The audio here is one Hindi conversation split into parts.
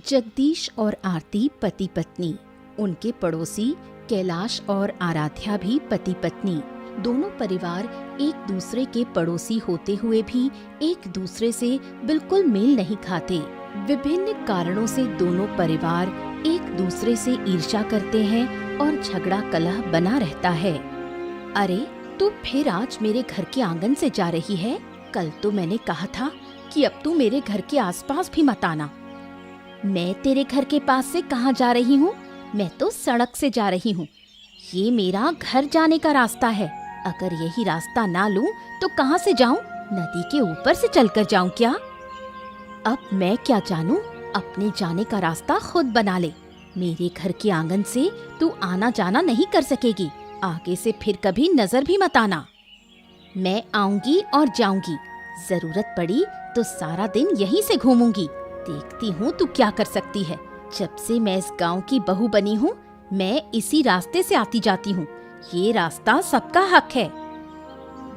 जगदीश और आरती पति पत्नी। उनके पड़ोसी कैलाश और आराध्या भी पति पत्नी। दोनों परिवार एक दूसरे के पड़ोसी होते हुए भी एक दूसरे से बिल्कुल मेल नहीं खाते। विभिन्न कारणों से दोनों परिवार एक दूसरे से ईर्ष्या करते हैं और झगड़ा कलह बना रहता है। अरे तू फिर आज मेरे घर के आंगन से जा रही है? कल तो मैंने कहा था कि अब तू मेरे घर के आसपास भी मत आना। मैं तेरे घर के पास से कहाँ जा रही हूँ? मैं तो सड़क से जा रही हूँ। ये मेरा घर जाने का रास्ता है। अगर यही रास्ता ना लूं तो कहाँ से जाऊं? नदी के ऊपर से चलकर जाऊं क्या? अब मैं क्या जानूं? अपने जाने का रास्ता खुद बना ले। मेरे घर के आंगन से तू आना जाना नहीं कर सकेगी। आगे से फिर कभी नजर भी मत आना। मैं आऊंगी और जाऊंगी। जरूरत पड़ी तो सारा दिन यहीं से घूमूंगी। देखती हूँ तू क्या कर सकती है। जब से मैं इस गांव की बहू बनी हूँ, मैं इसी रास्ते से आती जाती हूँ। ये रास्ता सबका हक है।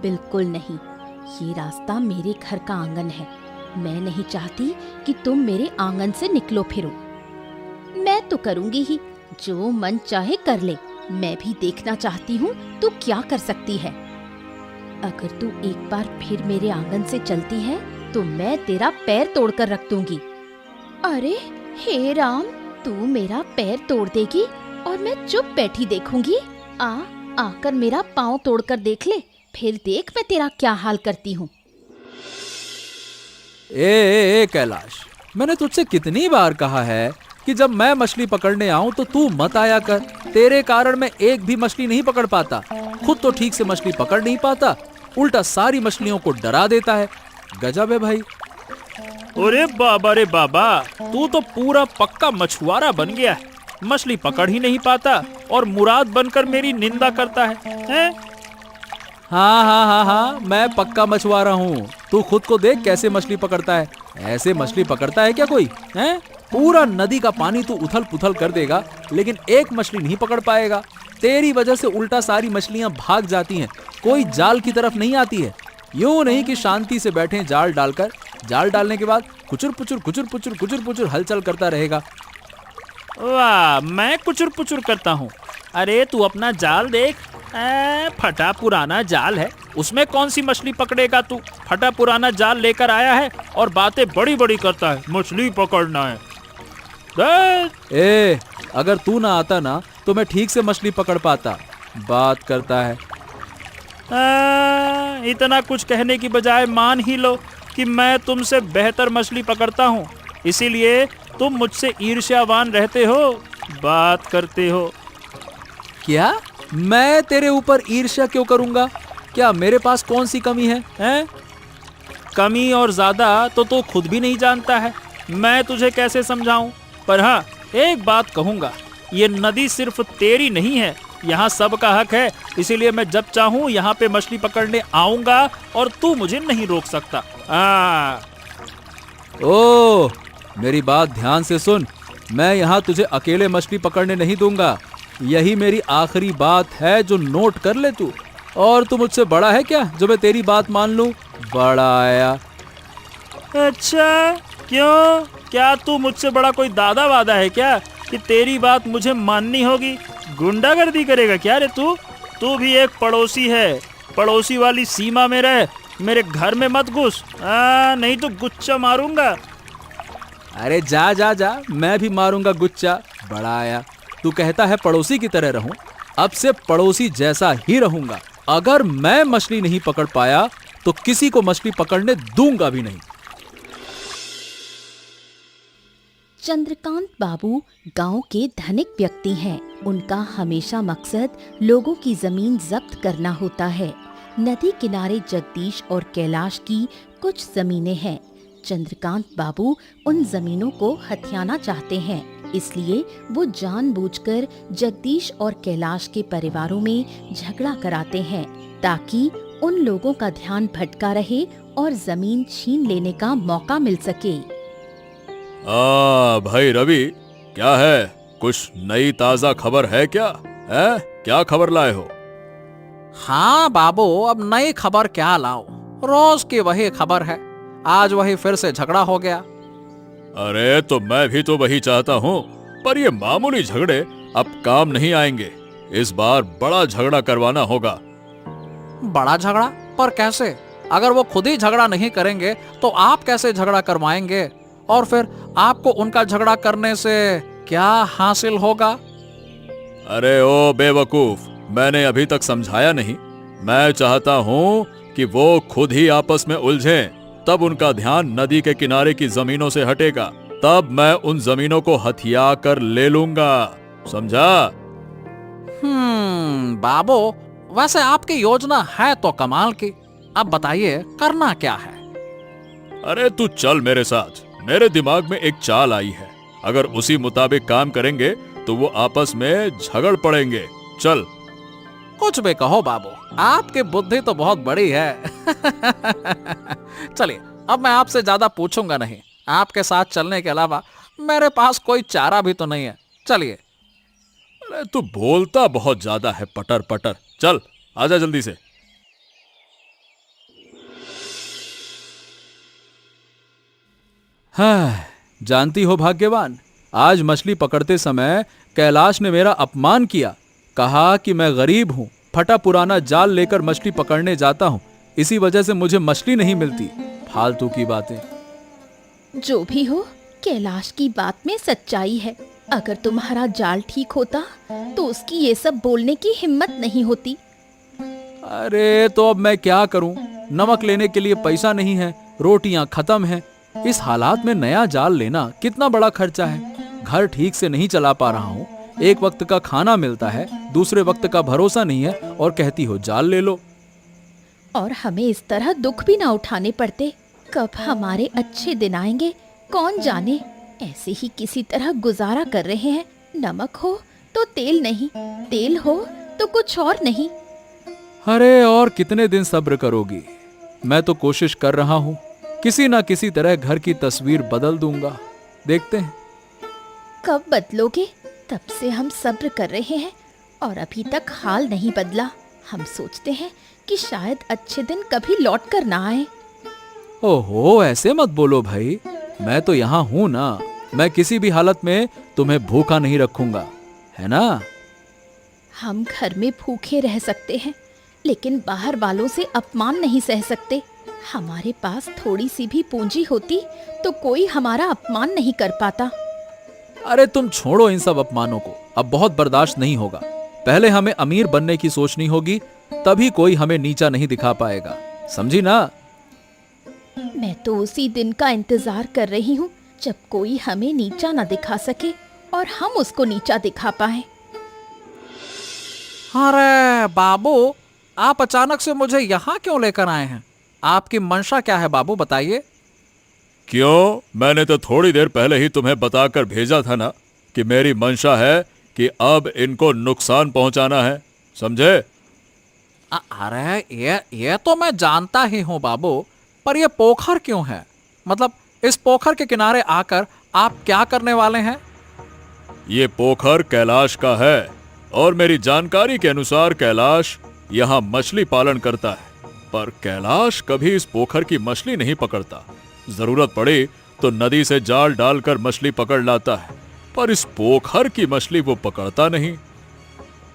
बिल्कुल नहीं, ये रास्ता मेरे घर का आंगन है। मैं नहीं चाहती कि तुम मेरे आंगन से निकलो फिरो। मैं तो करूँगी ही, जो मन चाहे कर ले। मैं भी देखना चाहती हूँ तू क्या कर सकती है। अगर तू एक बार फिर मेरे आंगन से चलती है तो मैं तेरा पैर तोड़कर रख दूंगी। अरे हे राम, तू मेरा पैर तोड़ देगी और मैं चुप बैठी देखूंगी? आकर मेरा पाँव तोड़कर देख ले, फिर देख मैं तेरा क्या हाल करती हूँ। ए कैलाश, मैंने तुझसे कितनी बार कहा है कि जब मैं मछली पकड़ने आऊं तो तू मत आया कर। तेरे कारण मैं एक भी मछली नहीं पकड़ पाता। खुद तो ठीक से मछली पकड़ नहीं पाता, उल्टा सारी मछलियों को डरा देता है। गजब है भाई। अरे बाबा रे बाबा, तू तो पूरा पक्का मछुआरा बन गया है। मछली पकड़ ही नहीं पाता और मुराद बनकर मेरी निंदा करता है? हाँ, मैं पक्का मछुआरा हूँ। तू खुद को देख कैसे मछली पकड़ता है। ऐसे मछली पकड़ता है क्या कोई? हैं? पूरा नदी का पानी तू उथल पुथल कर देगा, लेकिन एक मछली नहीं पकड़ पाएगा। तेरी वजह से उल्टा सारी मछलियां भाग जाती हैं, कोई जाल की तरफ नहीं आती है। यूं नहीं कि शांति से बैठे जाल डालकर, जाल डालने के बाद कुचुर पुचुर हलचल करता रहेगा। वाह, मैं कुचुर पुचुर करता हूँ? अरे तू अपना जाल देख, फटा पुराना जाल है। उसमें कौन सी मछली पकड़ेगा तू? फटा पुराना जाल लेकर आया है और बातें बड़ी बड़ी करता है, मछली पकड़ना है। अगर तू ना आता ना तो मैं ठीक से मछली पकड़ पाता। बात करता है। इतना कुछ कहने की बजाय मान ही लो कि मैं तुमसे बेहतर मछली पकड़ता हूँ, इसीलिए तुम मुझसे ईर्ष्यावान रहते हो, बात करते हो। क्या? मैं तेरे ऊपर ईर्ष्या क्यों करूंगा? क्या मेरे पास कौन सी कमी है? कमी और ज्यादा तो तू खुद भी नहीं जानता है, मैं तुझे कैसे समझाऊं? पर हाँ, एक बात कहूंगा, ये नदी सिर्फ तेरी नहीं है, यहाँ सबका हक है। इसीलिए मैं जब चाहूँ यहाँ पे मछली पकड़ने आऊंगा और तू मुझे नहीं रोक सकता। ओह, मेरी बात ध्यान से सुन। मैं यहाँ तुझे अकेले मछली पकड़ने नहीं दूंगा। यही मेरी आखिरी बात है, जो नोट कर ले तू। और तू मुझसे बड़ा है क्या जो मैं तेरी बात मान लूं? बड़ा आया। अच्छा, क्यों? क्या तू मुझसे बड़ा कोई दादा वादा है क्या कि तेरी बात मुझे माननी होगी? गुंडागर्दी करेगा क्या रे तू? तू भी एक पड़ोसी है, पड़ोसी वाली सीमा में रह, मेरे घर में मत घुस, नहीं तो गुच्चा मारूंगा। अरे जा, मैं भी मारूंगा गुच्चा। बड़ा आया। तू कहता है पड़ोसी की तरह रहूं, अब से पड़ोसी जैसा ही रहूंगा। अगर मैं मछली नहीं पकड़ पाया तो किसी को मछली पकड़ने दूंगा भी नहीं। चंद्रकांत बाबू गांव के धनिक व्यक्ति हैं। उनका हमेशा मकसद लोगों की जमीन जब्त करना होता है। नदी किनारे जगदीश और कैलाश की कुछ जमीनें हैं। चंद्रकांत बाबू उन जमीनों को हथियाना चाहते हैं, इसलिए वो जानबूझकर जगदीश और कैलाश के परिवारों में झगड़ा कराते हैं, ताकि उन लोगों का ध्यान भटका रहे और जमीन छीन लेने का मौका मिल सके। भाई रवि, क्या है? कुछ नई ताजा खबर है क्या? क्या खबर लाए हो? हाँ बाबू, अब नई खबर क्या लाऊं? रोज की वही खबर है। आज वही फिर से झगड़ा हो गया। अरे तो मैं भी तो वही चाहता हूँ, पर ये मामूली झगड़े अब काम नहीं आएंगे। इस बार बड़ा झगड़ा करवाना होगा। बड़ा झगड़ा? पर कैसे? अगर वो खुद ही झगड़ा नहीं करेंगे तो आप कैसे झगड़ा करवाएंगे? और फिर आपको उनका झगड़ा करने से क्या हासिल होगा? अरे ओ बेवकूफ, मैंने अभी तक समझाया नहीं। मैं चाहता हूँ कि वो खुद ही आपस में उलझें, तब उनका ध्यान नदी के किनारे की जमीनों से हटेगा। तब मैं उन जमीनों को हथिया कर ले लूंगा, समझा? बाबू, वैसे आपकी योजना है तो कमाल की। अब बताइए करना क्या है? अरे तू चल मेरे साथ, मेरे दिमाग में एक चाल आई है। अगर उसी मुताबिक काम करेंगे तो वो आपस में झगड़ पड़ेंगे। चल। कुछ भी कहो बाबू, आपकी बुद्धि तो बहुत बड़ी है। चलिए, अब मैं आपसे ज्यादा पूछूंगा नहीं। आपके साथ चलने के अलावा मेरे पास कोई चारा भी तो नहीं है। चलिए। अरे तू बोलता बहुत ज्यादा है, पटर पटर। चल आजा जल्दी से। हाँ, जानती हो भाग्यवान, आज मछली पकड़ते समय कैलाश ने मेरा अपमान किया। कहा कि मैं गरीब हूँ, फटा पुराना जाल लेकर मछली पकड़ने जाता हूँ, इसी वजह से मुझे मछली नहीं मिलती। फालतू की बातें। जो भी हो, कैलाश की बात में सच्चाई है। अगर तुम्हारा जाल ठीक होता तो उसकी ये सब बोलने की हिम्मत नहीं होती। अरे तो अब मैं क्या करूं? नमक लेने के लिए पैसा नहीं है, रोटियां खत्म हैं। इस हालात में नया जाल लेना कितना बड़ा खर्चा है। घर ठीक से नहीं चला पा रहा हूं। एक वक्त का खाना मिलता है, दूसरे वक्त का भरोसा नहीं है, और कहती हो जाल ले लो। और हमें इस तरह दुख भी ना उठाने पड़ते। कब हमारे अच्छे दिन आएंगे कौन जाने। ऐसे ही किसी तरह गुजारा कर रहे हैं। नमक हो तो तेल नहीं, तेल हो तो कुछ और नहीं। अरे और कितने दिन सब्र करोगी? मैं तो कोशिश कर रहा हूं, किसी ना किसी तरह घर की तस्वीर बदल दूंगा। देखते हैं कब बदलोगे। तब से हम सब्र कर रहे हैं और अभी तक हाल नहीं बदला। हम सोचते हैं कि शायद अच्छे दिन कभी लौट कर ना आए। ओहो, ऐसे मत बोलो भाई, मैं तो यहाँ हूं ना। मैं किसी भी हालत में तुम्हें भूखा नहीं रखूंगा, है ना? हम घर में भूखे रह सकते हैं, लेकिन बाहर वालों से अपमान नहीं सह सकते। हमारे पास थोड़ी सी भी पूंजी होती तो कोई हमारा अपमान नहीं कर पाता। अरे तुम छोड़ो इन सब अपमानों को, अब बहुत बर्दाश्त नहीं होगा। पहले हमें अमीर बनने की सोचनी होगी, तभी कोई हमें नीचा नहीं दिखा पाएगा, समझी ना? मैं तो उसी दिन का इंतजार कर रही हूँ जब कोई हमें नीचा ना दिखा सके और हम उसको नीचा दिखा पाए। अरे बाबू, आप अचानक से मुझे यहाँ क्यों लेकर आए हैं? आपकी मंशा क्या है बाबू, बताइए। क्यों? मैंने तो थोड़ी देर पहले ही तुम्हें बताकर भेजा था ना कि मेरी मंशा है कि अब इनको नुकसान पहुंचाना है, समझे? अरे ये तो मैं जानता ही हूँ बाबू, पर ये पोखर क्यों है? मतलब इस पोखर के किनारे आकर आप क्या करने वाले हैं? ये पोखर कैलाश का है और मेरी जानकारी के अनुसार कैलाश यहाँ मछली पालन करता है। पर कैलाश कभी इस पोखर की मछली नहीं पकड़ता। जरूरत पड़ी तो नदी से जाल डालकर मछली पकड़ लाता है, पर इस पोखर की मछली वो पकड़ता नहीं।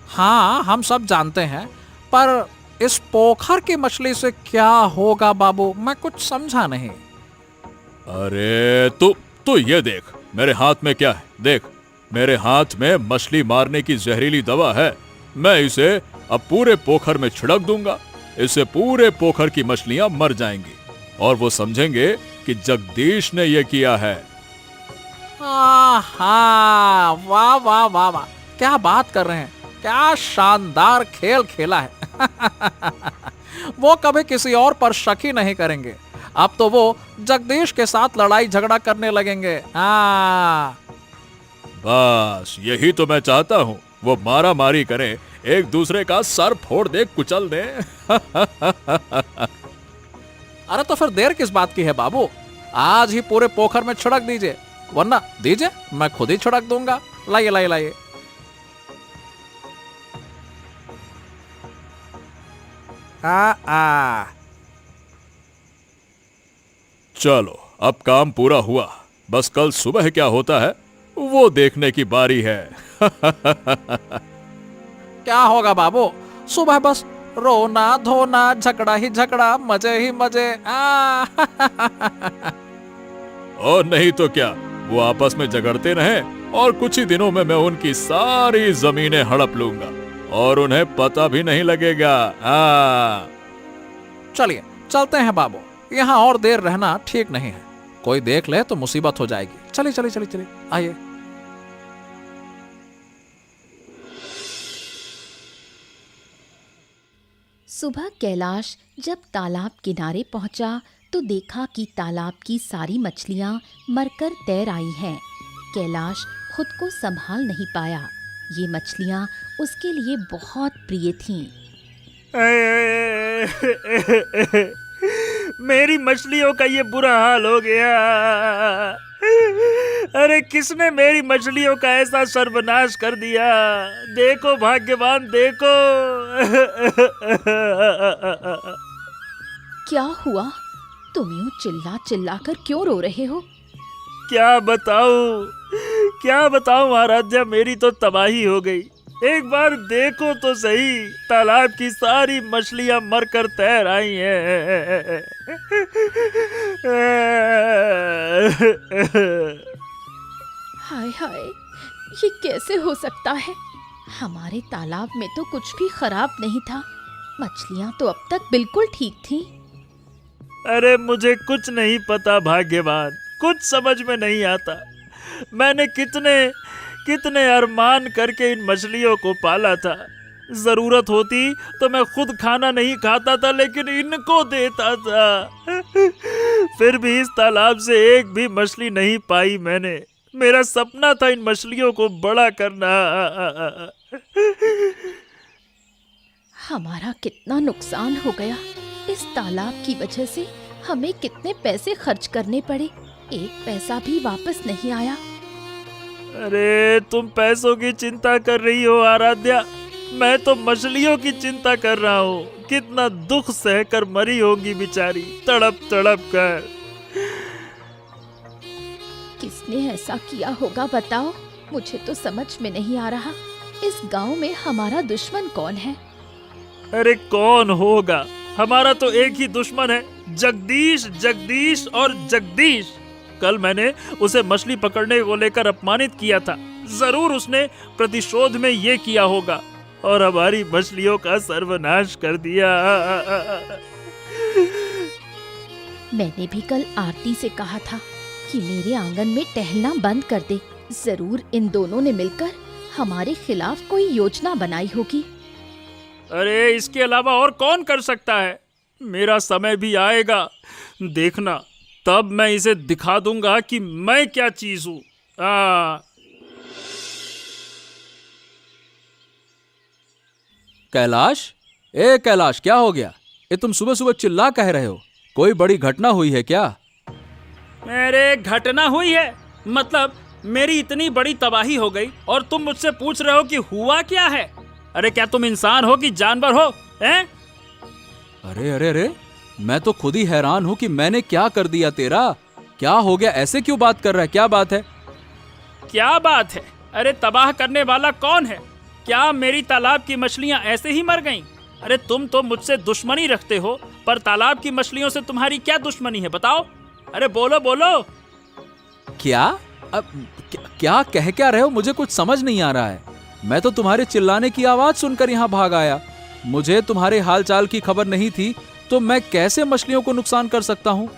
हाँ, हम सब जानते हैं, पर इस पोखर की मछली से क्या होगा बाबू? मैं कुछ समझा नहीं। अरे तू ये देख, मेरे हाथ में क्या है देख। मेरे हाथ में मछली मारने की जहरीली दवा है। मैं इसे अब पूरे पोखर में छिड़क दूंगा। इससे पूरे पोखर की मछलियां मर जाएंगी और वो समझेंगे कि जगदीश ने यह किया है। हाँ, वाह वाह वाह वाह, क्या बात कर रहे हैं, क्या शानदार खेल खेला है। वो कभी किसी और पर शक ही नहीं करेंगे। अब तो वो जगदीश के साथ लड़ाई झगड़ा करने लगेंगे। हाँ, बस यही तो मैं चाहता हूँ। वो मारा मारी करें, एक दूसरे का सर फोड़ दे, कुचल दे। अरे तो फिर देर किस बात की है बाबू? आज ही पूरे पोखर में छिड़क दीजिए, वरना दीजिए मैं खुद ही छिड़क दूंगा। लाइए लाइए लाइए। चलो अब काम पूरा हुआ। बस कल सुबह क्या होता है वो देखने की बारी है। क्या होगा बाबू, सुबह बस रोना धोना, झगड़ा ही झगड़ा, मजे ही मजे। और नहीं तो क्या, वो आपस में झगड़ते रहे और कुछ ही दिनों में मैं उनकी सारी जमीनें हड़प लूंगा और उन्हें पता भी नहीं लगेगा। चलिए चलते हैं बाबू, यहाँ और देर रहना ठीक नहीं है, कोई देख ले तो मुसीबत हो जाएगी। चलिए चलिए चलिए चलिए, आइए। सुबह कैलाश जब तालाब किनारे पहुंचा तो देखा कि तालाब की सारी मछलियां मरकर तैर आई हैं। कैलाश खुद को संभाल नहीं पाया। ये मछलियां उसके लिए बहुत प्रिय थीं। मेरी मछलियों का ये बुरा हाल हो गया। अरे किसने मेरी मछलियों का ऐसा सर्वनाश कर दिया? देखो भाग्यवान, देखो। क्या हुआ? तुम यूं चिल्ला चिल्ला कर क्यों रो रहे हो? क्या बताऊं आराध्या, मेरी तो तबाही हो गई। एक बार देखो तो सही, तालाब की सारी मछलियां मरकर तैर आई हैं। हाय हाय, ये कैसे हो सकता है? हमारे तालाब में तो कुछ भी खराब नहीं था। मछलियां तो अब तक बिल्कुल ठीक थीं। अरे मुझे कुछ नहीं पता भाग्यवान, कुछ समझ में नहीं आता। मैंने कितने अरमान करके इन मछलियों को पाला था। जरूरत होती तो मैं खुद खाना नहीं खाता था, लेकिन इनको देता था। फिर भी इस तालाब से एक भी मछली नहीं पाई मैंने। मेरा सपना था इन मछलियों को बड़ा करना। हमारा कितना नुकसान हो गया। इस तालाब की वजह से हमें कितने पैसे खर्च करने पड़े, एक पैसा भी वापस नहीं आया। अरे तुम पैसों की चिंता कर रही हो आराध्या, मैं तो मछलियों की चिंता कर रहा हूँ। कितना दुख सहकर मरी होगी बेचारी, तड़प तड़प कर। किसने ऐसा किया होगा बताओ? मुझे तो समझ में नहीं आ रहा। इस गांव में हमारा दुश्मन कौन है? अरे कौन होगा, हमारा तो एक ही दुश्मन है, जगदीश, जगदीश और जगदीश। कल मैंने उसे मछली पकड़ने को लेकर अपमानित किया था। जरूर उसने प्रतिशोध में ये किया होगा और हमारी मछलियों का सर्वनाश कर दिया। मैंने भी कल आरती से कहा था कि मेरे आंगन में टहलना बंद कर दे। जरूर इन दोनों ने मिलकर हमारे खिलाफ कोई योजना बनाई होगी। अरे इसके अलावा और कौन कर सकता है? मेरा समय भी आएगा, देखना, तब मैं इसे दिखा दूंगा कि मैं क्या चीज हूं। कैलाश, ए कैलाश, क्या हो गया? ये तुम सुबह सुबह चिल्ला कह रहे हो? कोई बड़ी घटना हुई है क्या? अरे घटना हुई है? मतलब मेरी इतनी बड़ी तबाही हो गई और तुम मुझसे पूछ रहे हो कि हुआ क्या है? अरे क्या तुम इंसान हो कि जानवर हो, हैं? अरे अरे अरे, मैं तो खुद ही हैरान हूं कि मैंने क्या कर दिया तेरा। क्या हो गया? ऐसे क्यों बात कर रहा है? क्या बात है? क्या बात है? अरे तबाह करने वाला कौन है? क्या मेरी तालाब की मछलियां ऐसे ही मर गईं? अरे तुम तो मुझसे दुश्मनी रखते हो, पर तालाब की मछलियों से तुम्हारी क्या दुश्मनी है बताओ? अरे बोलो बोलो। क्या? अब क्या कह क्या रहे हो? मुझे कुछ समझ नहीं आ रहा है। मैं तो तुम्हारे चिल्लाने की आवाज सुनकर यहाँ भाग आया। मुझे तुम्हारे हालचाल की खबर नहीं थी, तो मैं कैसे मछलियों को नुकसान कर सकता हूँ?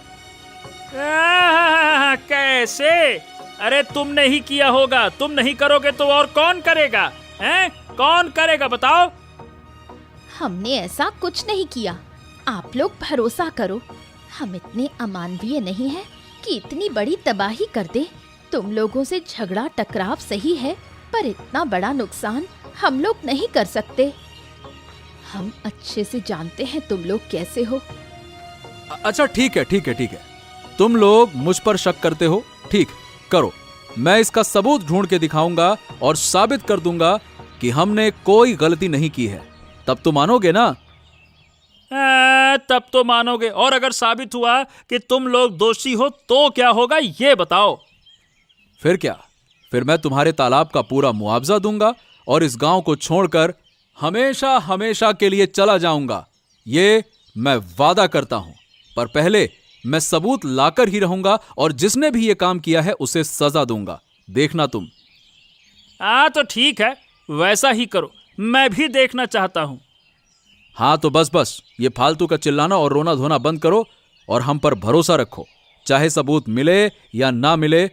कैसे? अरे तुमने ही किया होगा, तुम नहीं करोगे तो और कौन करेगा? हैं? कौन करेगा बताओ? हमने ऐसा कुछ नहीं किया। आप लोग भरोसा करो, हम इतने अमानवीय नहीं हैं कि इतनी बड़ी तबाही कर दे। तुम लोगों से झगड़ा टकराव सही है, पर इतना बड़ा नुकसान हम लोग नहीं कर सकते। हम अच्छे से जानते हैं तुम लोग कैसे हो। अच्छा ठीक है ठीक है ठीक है, तुम लोग मुझ पर शक करते हो, ठीक करो। मैं इसका सबूत ढूंढ के दिखाऊंगा और साबित कर दूंगा कि हमने कोई गलती नहीं की है। तब तो मानोगे ना? तब तो मानोगे। और अगर साबित हुआ कि तुम लोग दोषी हो तो क्या होगा ये बताओ? फिर क्या, फिर मैं तुम्हारे तालाब का पूरा मुआवजा दूंगा और इस गांव को छोड़कर हमेशा हमेशा के लिए चला जाऊंगा। ये मैं वादा करता हूं। पर पहले मैं सबूत लाकर ही रहूंगा और जिसने भी ये काम किया है उसे सजा दूंगा। देखना तुम। तो ठीक है, वैसा ही करो, मैं भी देखना चाहता हूं। हाँ तो बस ये फालतू का चिल्लाना और रोना धोना बंद करो और हम पर भरोसा रखो। चाहे सबूत मिले या ना मिले,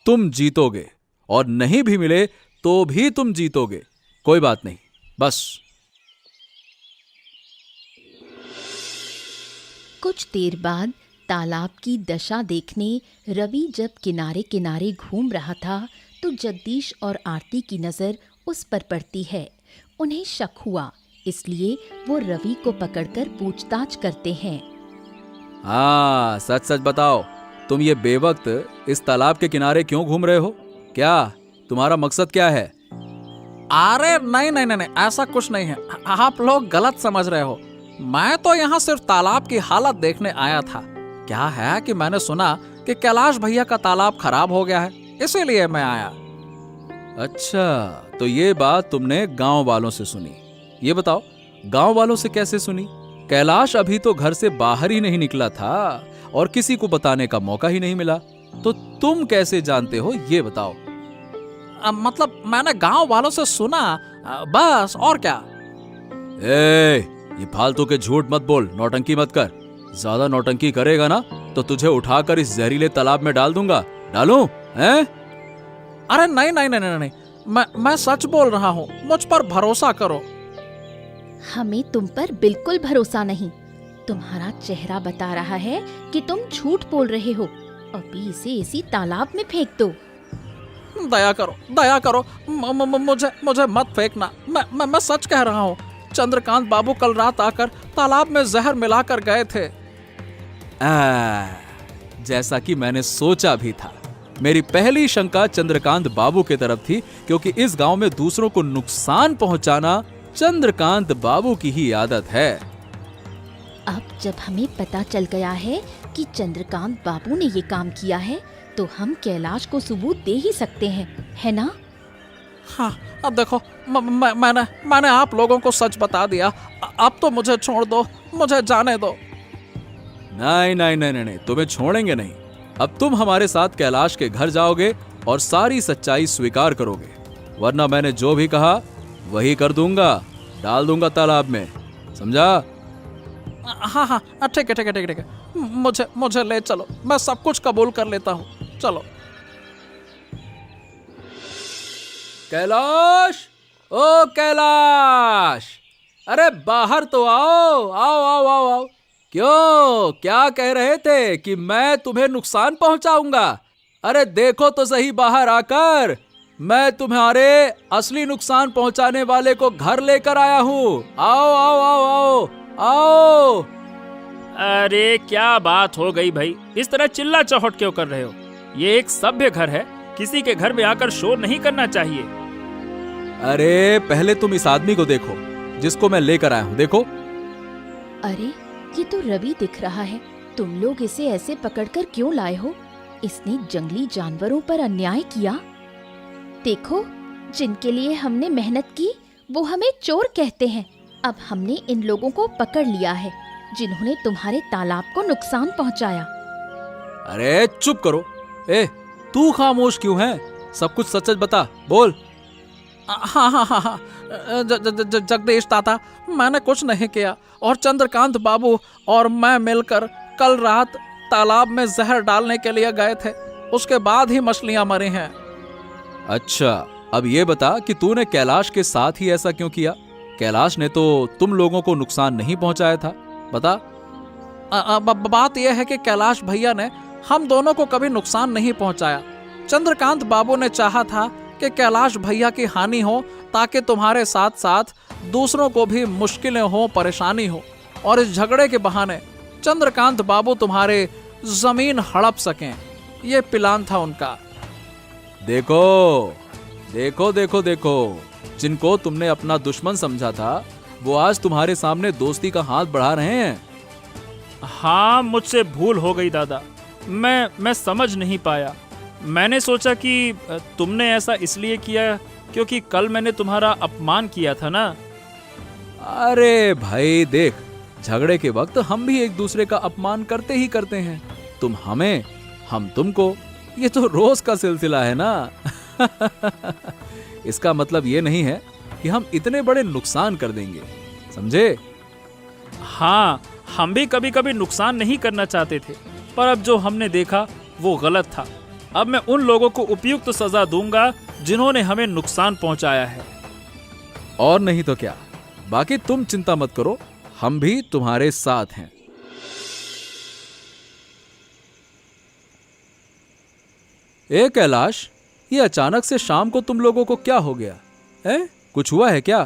तुम जीतोगे, और नहीं भी मिले तो भी तुम जीतोगे। कोई बात नहीं, बस। कुछ देर बाद तालाब की दशा देखने रवि जब किनारे किनारे घूम रहा था तो जगदीश और आरती की नज़र उस पर पड़ती है। उन्हें शक हुआ, इसलिए वो रवि को पकड़कर पूछताछ करते हैं। हाँ, सच सच बताओ, तुम ये बेवक्त इस तालाब के किनारे क्यों घूम रहे हो? क्या तुम्हारा मकसद क्या है? अरे नहीं, ऐसा कुछ नहीं है। आप लोग गलत समझ रहे हो। मैं तो यहाँ सिर्फ तालाब की हालत देखने आया था। क्या है कि मैंने सुना कि कैलाश भैया का तालाब खराब हो गया है, इसीलिए मैं आया। अच्छा, तो ये बात तुमने गांव वालों से सुनी। ये बताओ, गांव वालों से कैसे सुनी? कैलाश अभी तो घर से बाहर ही नहीं निकला था और किसी को बताने का मौका ही नहीं मिला, तो तुम कैसे जानते हो ये बताओ। मतलब मैंने गांव वालों से सुना, बस, और क्या। ये फालतू के झूठ मत बोल, नौटंकी मत कर। ज्यादा नौटंकी करेगा ना तो तुझे उठाकर इस जहरीले तालाब में डाल दूंगा। डालूं? हैं? अरे नहीं, मैं सच बोल रहा हूँ, मुझ पर भरोसा करो। हमें तुम पर बिल्कुल भरोसा नहीं। तुम्हारा चेहरा बता रहा है कि तुम झूठ बोल रहे हो। अभी इसे इसी तालाब में फेंक दो। दया करो, मुझे मत फेंकना। मैं सच कह रहा हूँ। चंद्रकांत बाबू कल रात आकर तालाब में जहर मिलाकर गए थे। जैसा कि मैंने सोचा भी था। मेरी पहली शंका चंद्रकांत बाबू की तरफ थी, क्योंकि इस गांव में दूसरों को नुकसान पहुंचाना चंद्रकांत बाबू की ही आदत है। अब जब हमें पता चल गया है कि चंद्रकांत बाबू ने ये काम किया है, तो हम कैलाश को सबूत दे ही सकते हैं, है ना? हाँ, अब देखो, मैंने आप लोगों को सच बता दिया। अब तो मुझे छोड़ दो, मुझे जाने दो। नहीं, तुम्हें छोड़ेंगे नहीं। अब तुम हमारे साथ कैलाश के घर जाओगे और सारी सच्चाई स्वीकार करोगे, वरना मैंने जो भी कहा वही कर दूंगा, डाल दूंगा तालाब में, समझा? हाँ, ठीक है। मुझे ले चलो, मैं सब कुछ कबूल कर लेता हूँ। चलो। कैलाश, ओ कैलाश, अरे बाहर तो आओ। क्यों, क्या कह रहे थे कि मैं तुम्हें नुकसान पहुंचाऊंगा? अरे देखो तो सही बाहर आकर, मैं तुम्हारे असली नुकसान पहुंचाने वाले को घर लेकर आया हूँ। आओ। अरे क्या बात हो गई भाई, इस तरह चिल्ला चौहट क्यों कर रहे हो? ये एक सभ्य घर है, किसी के घर में आकर शोर नहीं करना चाहिए। अरे पहले तुम इस आदमी को देखो जिसको मैं लेकर आया हूँ। देखो। अरे ये तो रवि दिख रहा है। तुम लोग इसे ऐसे पकड़कर क्यों लाए हो? इसने जंगली जानवरों पर अन्याय किया। देखो, जिनके लिए हमने मेहनत की वो हमें चोर कहते हैं। अब हमने इन लोगों को पकड़ लिया है जिन्होंने तुम्हारे तालाब को नुकसान पहुंचाया। अरे चुप करो। तू खामोश क्यों है? सब कुछ सच बता, बोल। हाँ, जगदीश ताता, मैंने कुछ नहीं किया और चंद्रकांत बाबू और मैं मिलकर कल रात तालाब में जहर डालने के लिए गए थे। उसके बाद ही मछलियां मरी हैं। अच्छा, अब ये बता कि तूने कैलाश के साथ ही ऐसा क्यों किया? कैलाश ने तो तुम लोगों को नुकसान नहीं पहुंचाया था, बता। बात यह है कि कैलाश भैया ने हम दोनों को कभी नुकसान नहीं पहुंचाया। चंद्रकांत बाबू ने चाहा था कि कैलाश भैया की हानि हो, ताकि तुम्हारे साथ साथ दूसरों को भी मुश्किलें हो, परेशानी हो, और इस झगड़े के बहाने चंद्रकांत बाबू तुम्हारे जमीन हड़प सकें। ये प्लान था उनका। देखो, जिनको तुमने अपना दुश्मन समझा था वो आज तुम्हारे सामने दोस्ती का हाथ बढ़ा रहे हैं। हाँ, मुझसे भूल हो गई दादा, मैं समझ नहीं पाया। मैंने सोचा कि तुमने ऐसा इसलिए किया क्योंकि कल मैंने तुम्हारा अपमान किया था ना। अरे भाई देख, झगड़े के वक्त हम भी एक दूसरे का अपमान करते ही करते हैं। तुम हमें, हम तुमको, ये तो रोज का सिलसिला है ना। इसका मतलब ये नहीं है कि हम इतने बड़े नुकसान कर देंगे, समझे? हाँ, हम भी कभी कभी नुकसान नहीं करना चाहते थे, पर अब जो हमने देखा वो गलत था। अब मैं उन लोगों को उपयुक्त सजा दूंगा जिन्होंने हमें नुकसान पहुंचाया है। और नहीं तो क्या। बाकी तुम चिंता मत करो, हम भी तुम्हारे साथ हैं। ए कैलाश, ये अचानक से शाम को तुम लोगों को क्या हो गया है? कुछ हुआ है क्या?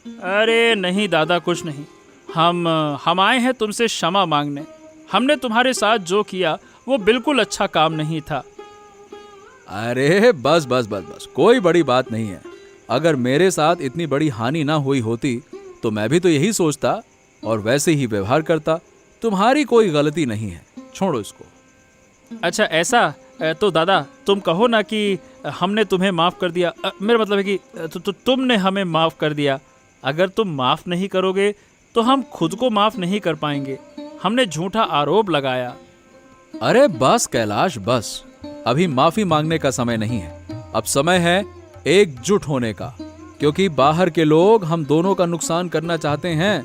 अरे नहीं दादा, कुछ नहीं। हम आए हैं तुमसे क्षमा मांगने। हमने तुम्हारे साथ जो किया वो बिल्कुल अच्छा काम नहीं था। अरे बस बस बस बस, कोई बड़ी बात नहीं है। अगर मेरे साथ इतनी बड़ी हानि ना हुई होती तो मैं भी तो यही सोचता और वैसे ही व्यवहार करता। तुम्हारी कोई गलती नहीं है, छोड़ो इसको। अच्छा ऐसा, तो दादा तुम कहो ना कि हमने तुम्हें माफ कर दिया। मेरा मतलब है कि तुमने हमें माफ कर दिया। अगर तुम माफ नहीं करोगे तो हम खुद को माफ नहीं कर पाएंगे। हमने झूठा आरोप लगाया। अरे बस कैलाश बस, अभी माफी मांगने का समय नहीं है। अब समय है एकजुट होने का, क्योंकि बाहर के लोग हम दोनों का नुकसान करना चाहते हैं।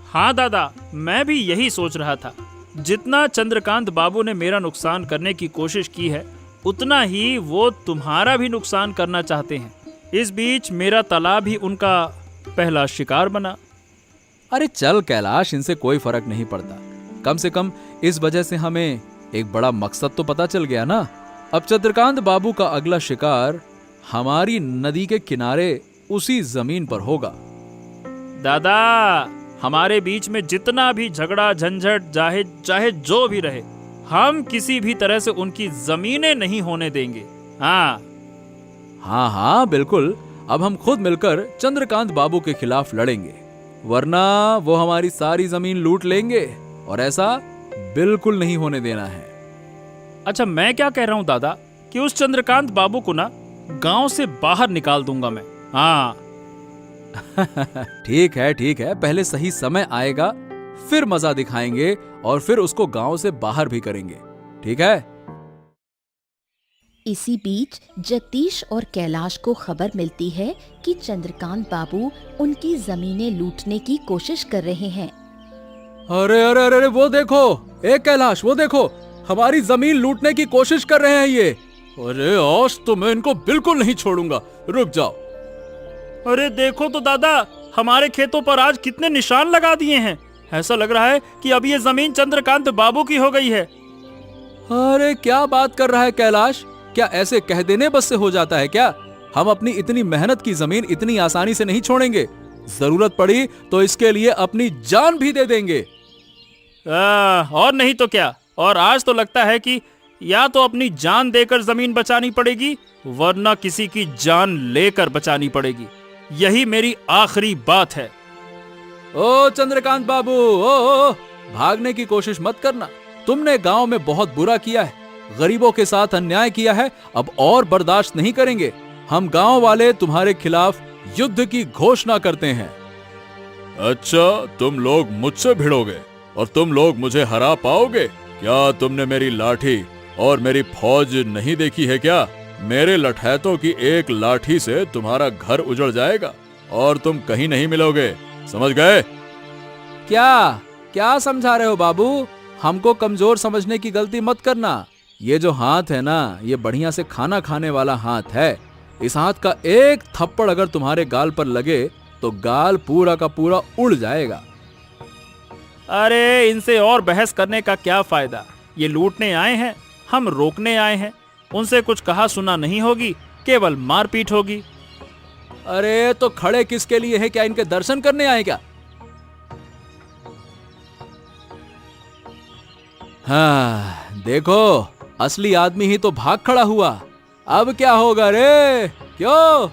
हाँ दादा, मैं भी यही सोच रहा था। जितना चंद्रकांत बाबू ने मेरा नुकसान करने की कोशिश की है, उतना ही वो तुम्हारा भी नुकसान करना चाहते हैं। इस बीच मेरा तालाब भी उनका पहला शिकार बना। अरे चल कैलाश, इनसे कोई फर्क नहीं पड़ता। कम से कम इस वजह से हमें एक बड़ा मकसद तो पता चल गया ना। अब चंद्रकांत बाबू का अगला शिकार हमारी नदी के किनारे उसी जमीन पर होगा। दादा, हमारे बीच में जितना भी झगड़ा झंझट चाहे जो भी रहे, हम किसी भी तरह से उनकी जमीनें नहीं होने देंगे। हाँ हाँ हाँ बिल्कुल। अब हम खुद मिलकर चंद्रकांत बाबू के खिलाफ लड़ेंगे, वरना वो हमारी सारी जमीन लूट लेंगे और ऐसा बिल्कुल नहीं होने देना है। अच्छा, मैं क्या कह रहा हूँ दादा कि उस चंद्रकांत बाबू को ना गांव से बाहर निकाल दूंगा मैं। हाँ ठीक है, पहले सही समय आएगा, फिर मजा दिखाएंगे और फिर उसको गांव से बाहर भी करेंगे, ठीक है? इसी बीच जगदीश और कैलाश को खबर मिलती है कि चंद्रकांत बाबू उनकी जमीनें लूटने की कोशिश कर रहे हैं। अरे अरे अरे अरे, वो देखो, ए कैलाश, वो देखो, हमारी जमीन लूटने की कोशिश कर रहे हैं ये। अरे आज तो मैं इनको बिल्कुल नहीं छोड़ूंगा, रुक जाओ। अरे देखो तो दादा, हमारे खेतों पर आज कितने निशान लगा दिए हैं। ऐसा लग रहा है कि अब ये जमीन चंद्रकांत बाबू की हो गई है। अरे क्या बात कर रहा है कैलाश? क्या ऐसे कह देने बस से हो जाता है क्या? हम अपनी इतनी मेहनत की जमीन इतनी आसानी से नहीं छोड़ेंगे। जरूरत पड़ी तो इसके लिए अपनी जान भी दे देंगे। और नहीं तो क्या। और आज तो लगता है कि या तो अपनी जान देकर जमीन बचानी पड़ेगी, वरना किसी की जान लेकर बचानी पड़ेगी। यही मेरी आखिरी बात है। ओ चंद्रकांत बाबू, ओ, भागने की कोशिश मत करना। तुमने गांव में बहुत बुरा किया है, गरीबों के साथ अन्याय किया है। अब और बर्दाश्त नहीं करेंगे। हम गांव वाले तुम्हारे खिलाफ युद्ध की घोषणा करते हैं। अच्छा, तुम लोग मुझसे भिड़ोगे और तुम लोग मुझे हरा पाओगे? क्या तुमने मेरी लाठी और मेरी फौज नहीं देखी है क्या? मेरे लठैतों की एक लाठी से तुम्हारा घर उजड़ जाएगा और तुम कहीं नहीं मिलोगे, समझ गए? क्या समझा रहे हो बाबू? हमको कमजोर समझने की गलती मत करना। ये जो हाथ है ना, ये बढ़िया से खाना खाने वाला हाथ है। इस हाथ का एक थप्पड़ अगर तुम्हारे गाल पर लगे तो गाल पूरा का पूरा उड़ जाएगा। अरे इनसे और बहस करने का क्या फायदा? ये लूटने आए हैं, हम रोकने आए हैं। उनसे कुछ कहा सुना नहीं होगी, केवल मारपीट होगी। अरे तो खड़े किसके लिए है? क्या इनके दर्शन करने आए क्या? हाँ देखो, असली आदमी ही तो भाग खड़ा हुआ। अब क्या होगा रे? क्यों?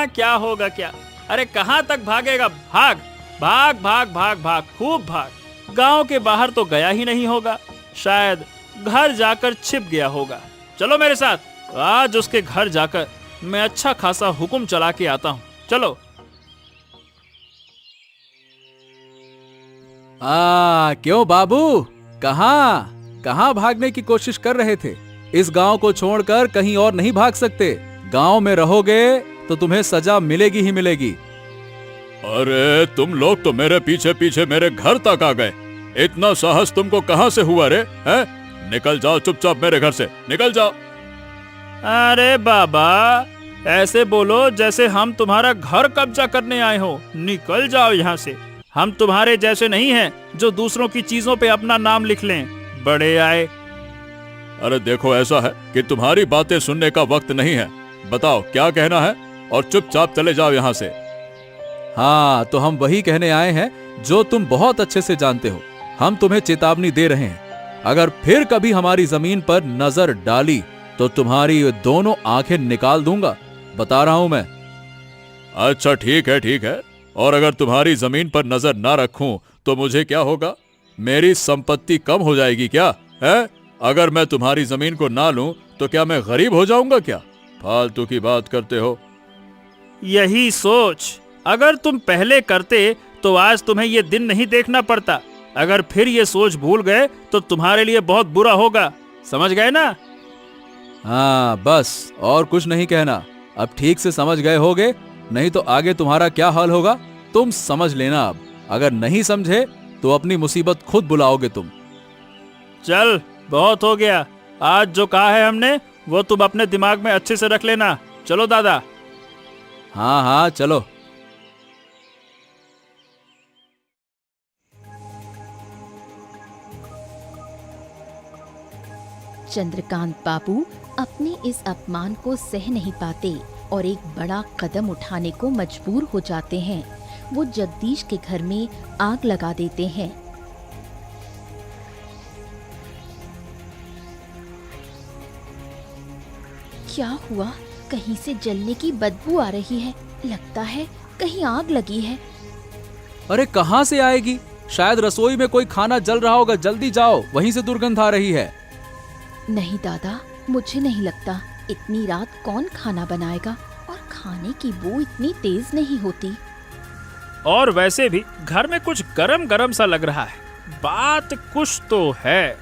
क्या होगा क्या? अरे कहाँ तक भागेगा? भाग भाग भाग भाग भाग, खूब भाग। गांव के बाहर तो गया ही नहीं होगा। शायद घर जाकर छिप गया होगा। चलो मेरे साथ, आज उसके घर जाकर मैं अच्छा खासा हुक्म चला के आता हूँ। चलो। क्यों बाबू, कहाँ भागने की कोशिश कर रहे थे? इस गांव को छोड़कर कहीं और नहीं भाग सकते। गांव में रहोगे तो तुम्हें सजा मिलेगी ही मिलेगी। अरे तुम लोग तो मेरे पीछे पीछे मेरे घर तक आ गए। इतना साहस तुमको कहाँ से हुआ रे? हैं? निकल जाओ चुपचाप मेरे घर से, निकल जाओ। अरे बाबा, ऐसे बोलो जैसे हम तुम्हारा घर कब्जा करने आए हो। निकल जाओ यहाँ से। हम तुम्हारे जैसे नहीं हैं जो दूसरों की चीजों पे अपना नाम लिख लें। बड़े आए। अरे देखो, ऐसा है कि तुम्हारी बातें सुनने का वक्त नहीं है। बताओ क्या कहना है और चुपचाप चले जाओ यहाँ से। हाँ, तो हम वही कहने आए हैं जो तुम बहुत अच्छे से जानते हो। हम तुम्हें चेतावनी दे रहे हैं, अगर फिर कभी हमारी जमीन पर नजर डाली तो तुम्हारी दोनों आंखें निकाल दूंगा। बता रहा हूं मैं। अच्छा ठीक है। और अगर तुम्हारी जमीन पर नजर ना रखूं तो मुझे क्या होगा? मेरी संपत्ति कम हो जाएगी क्या? है? अगर मैं तुम्हारी जमीन को ना लूं तो क्या मैं गरीब हो जाऊंगा क्या? फालतू की बात करते हो। यही सोच अगर तुम पहले करते तो आज तुम्हें ये दिन नहीं देखना पड़ता। अगर फिर ये सोच भूल गए तो तुम्हारे लिए बहुत बुरा होगा। समझ गए ना? हाँ बस, और कुछ नहीं कहना। अब ठीक से समझ गए होगे, नहीं तो आगे तुम्हारा क्या हाल होगा तुम समझ लेना। अब अगर नहीं समझे तो अपनी मुसीबत खुद बुलाओगे तुम। चल, बहुत हो गया। आज जो कहा है हमने वो तुम अपने दिमाग में अच्छे से रख लेना। चलो दादा। हाँ चलो। चंद्रकांत बाबू अपने इस अपमान को सह नहीं पाते और एक बड़ा कदम उठाने को मजबूर हो जाते हैं। वो जगदीश के घर में आग लगा देते हैं। क्या हुआ? कहीं से जलने की बदबू आ रही है। लगता है कहीं आग लगी है। अरे कहाँ से आएगी? शायद रसोई में कोई खाना जल रहा होगा। जल्दी जाओ, वहीं से दुर्गंध आ रही है। नहीं दादा, मुझे नहीं लगता। इतनी रात कौन खाना बनाएगा? और खाने की बू इतनी तेज नहीं होती। और वैसे भी घर में कुछ गरम गरम सा लग रहा है। बात कुछ तो है।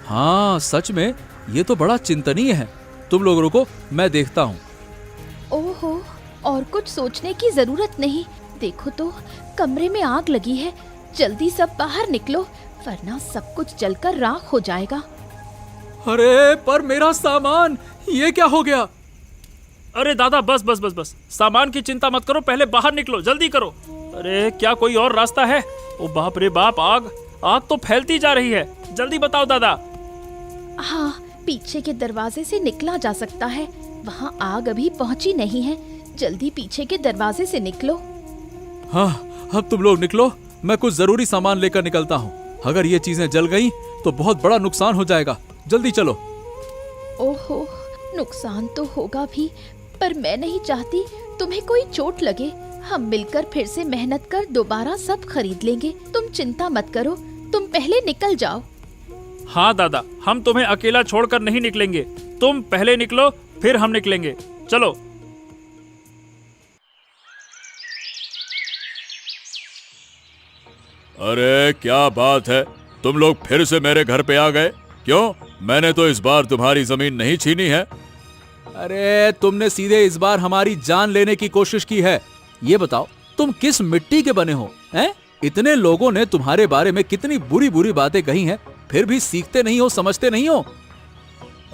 हाँ सच में, ये तो बड़ा चिंतनीय है। तुम लोग रुको, मैं देखता हूँ। ओहो, और कुछ सोचने की जरूरत नहीं। देखो तो, कमरे में आग लगी है। जल्दी सब बाहर निकलो, वरना सब कुछ जलकर राख हो जाएगा। अरे पर मेरा सामान, ये क्या हो गया? अरे दादा, बस। सामान की चिंता मत करो, पहले बाहर निकलो, जल्दी करो। अरे क्या कोई और रास्ता है? ओ बाप रे बाप, आग तो फैलती जा रही है। जल्दी बताओ दादा। हाँ, पीछे के दरवाजे से निकला जा सकता है। वहाँ आग अभी पहुँची नहीं है। जल्दी पीछे के दरवाजे से निकलो। हाँ, अब तुम लोग निकलो, मैं कुछ जरूरी सामान लेकर निकलता हूँ। अगर ये चीजें जल गईं तो बहुत बड़ा नुकसान हो जाएगा। जल्दी चलो। ओहो, नुकसान तो होगा भी, पर मैं नहीं चाहती तुम्हें कोई चोट लगे। हम मिलकर फिर से मेहनत कर दोबारा सब खरीद लेंगे। तुम चिंता मत करो, तुम पहले निकल जाओ। हाँ दादा, हम तुम्हें अकेला छोड़कर नहीं निकलेंगे। तुम पहले निकलो, फिर हम निकलेंगे। चलो। अरे क्या बात है, तुम लोग फिर से मेरे घर पे आ गए? क्यों? मैंने तो इस बार तुम्हारी जमीन नहीं छीनी है। अरे तुमने सीधे इस बार हमारी जान लेने की कोशिश की है। ये बताओ, तुम किस मिट्टी के बने हो? हैं? इतने लोगों ने तुम्हारे बारे में कितनी बुरी बुरी बातें कही हैं, फिर भी सीखते नहीं हो, समझते नहीं हो।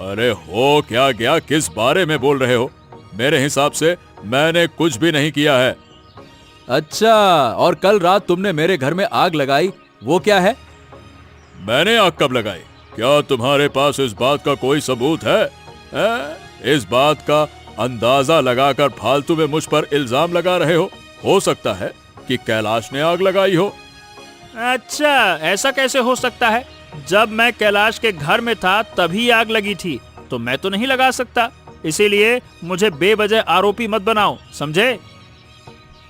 अरे हो क्या, किस बारे में बोल रहे हो? मेरे हिसाब से मैंने कुछ भी नहीं किया है। अच्छा, और कल रात तुमने मेरे घर में आग लगाई, वो क्या है? मैंने आग कब लगाई? क्या तुम्हारे पास इस बात का कोई सबूत है? इस बात का अंदाजा लगाकर फालतू में मुझ पर इल्जाम लगा रहे हो सकता है कि कैलाश ने आग लगाई हो। अच्छा, ऐसा कैसे हो सकता है? जब मैं कैलाश के घर में था तभी आग लगी थी, तो मैं तो नहीं लगा सकता। इसीलिए मुझे बेवजह आरोपी मत बनाओ, समझे?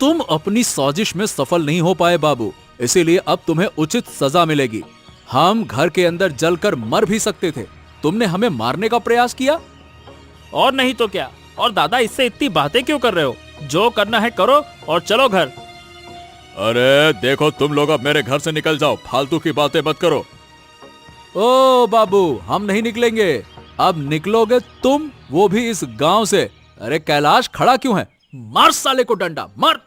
तुम अपनी साजिश में सफल नहीं हो पाए बाबू, इसीलिए अब तुम्हें उचित सजा मिलेगी। हम घर के अंदर जलकर मर भी सकते थे, तुमने हमें मारने का प्रयास किया। और नहीं तो क्या। और दादा, इससे इतनी बातें क्यों कर रहे हो? जो करना है करो और चलो घर। अरे देखो, तुम लोग अब मेरे घर से निकल जाओ, फालतू की बातें मत करो। ओ बाबू, हम नहीं निकलेंगे। अब निकलोगे तुम, वो भी इस गांव से। अरे कैलाश, खड़ा क्यों है? मार साले को डंडा, मार।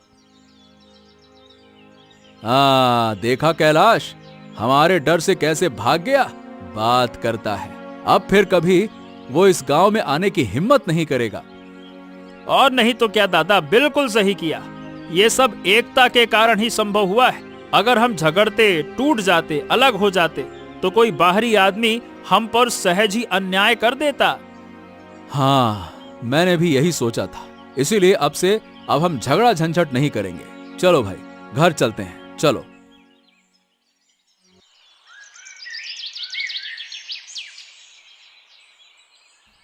देखा कैलाश, हमारे डर से कैसे भाग गया। बात करता है, अब फिर कभी वो इस गांव में आने की हिम्मत नहीं करेगा। और नहीं तो क्या दादा, बिल्कुल सही किया। ये सब एकता के कारण ही संभव हुआ है। अगर हम झगड़ते, टूट जाते, अलग हो जाते तो कोई बाहरी आदमी हम पर सहज ही अन्याय कर देता। हाँ, मैंने भी यही सोचा था। इसीलिए अब हम झगड़ा झंझट नहीं करेंगे। चलो भाई, घर चलते हैं, चलो।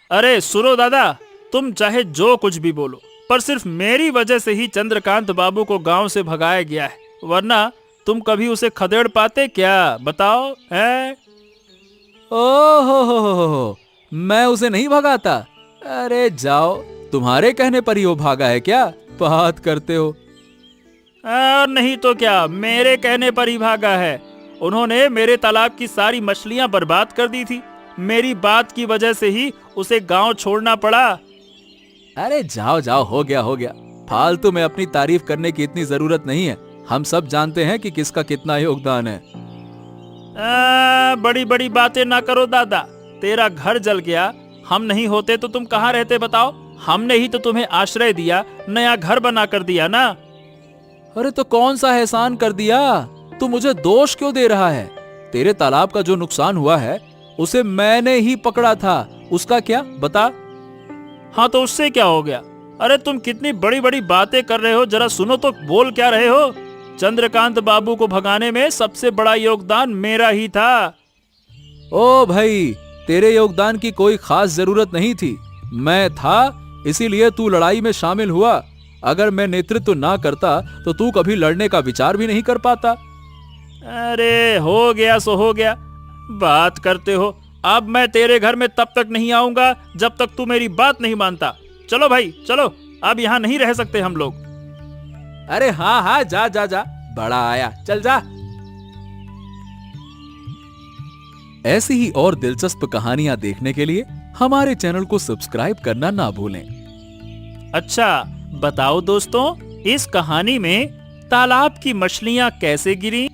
अरे सुनो दादा, तुम चाहे जो कुछ भी बोलो, पर सिर्फ मेरी वजह से ही चंद्रकांत बाबू को गांव से भगाया गया है, वरना तुम कभी उसे खदेड़ पाते क्या? बताओ है? ओहो, मैं उसे नहीं भगाता। अरे जाओ, तुम्हारे कहने पर ही वो भागा है क्या? बात करते हो। और नहीं तो क्या, मेरे कहने पर ही भागा है। उन्होंने मेरे तालाब की सारी मछलियां बर्बाद कर दी थी। मेरी बात की वजह से ही उसे गांव छोड़ना पड़ा। अरे जाओ जाओ, हो गया। फालतू में अपनी तारीफ करने की इतनी जरूरत नहीं है। हम सब जानते हैं कि किसका कितना योगदान है। बड़ी बड़ी बातें ना करो दादा। तेरा घर जल गया, हम नहीं होते तो तुम कहाँ रहते बताओ? हमने ही तो तुम्हें आश्रय दिया, नया घर बना कर दिया ना। अरे तो कौन सा एहसान कर दिया? तू मुझे दोष क्यों दे रहा है? तेरे तालाब का जो नुकसान हुआ है उसे मैंने ही पकड़ा था, उसका क्या बता? हाँ तो उससे क्या हो गया? अरे तुम कितनी बड़ी बड़ी बातें कर रहे हो, जरा सुनो तो, बोल क्या रहे हो? चंद्रकांत बाबू को भगाने में सबसे बड़ा योगदान मेरा ही था। ओ भाई, तेरे योगदान की कोई खास जरूरत नहीं थी। मैं था, इसीलिए तू लड़ाई में शामिल हुआ। अगर मैं नेतृत्व ना करता तो तू कभी लड़ने का विचार भी नहीं कर पाता। अरे हो गया सो हो गया, बात करते हो। अब मैं तेरे घर में तब तक नहीं आऊंगा जब तक तू मेरी बात नहीं मानता। चलो भाई चलो, अब यहाँ नहीं रह सकते हम लोग। अरे हाँ, जा, बड़ा आया, चल जा। ऐसी ही और दिलचस्प कहानियां देखने के लिए हमारे चैनल को सब्सक्राइब करना ना भूलें। अच्छा बताओ दोस्तों, इस कहानी में तालाब की मछलियां कैसे गिरी?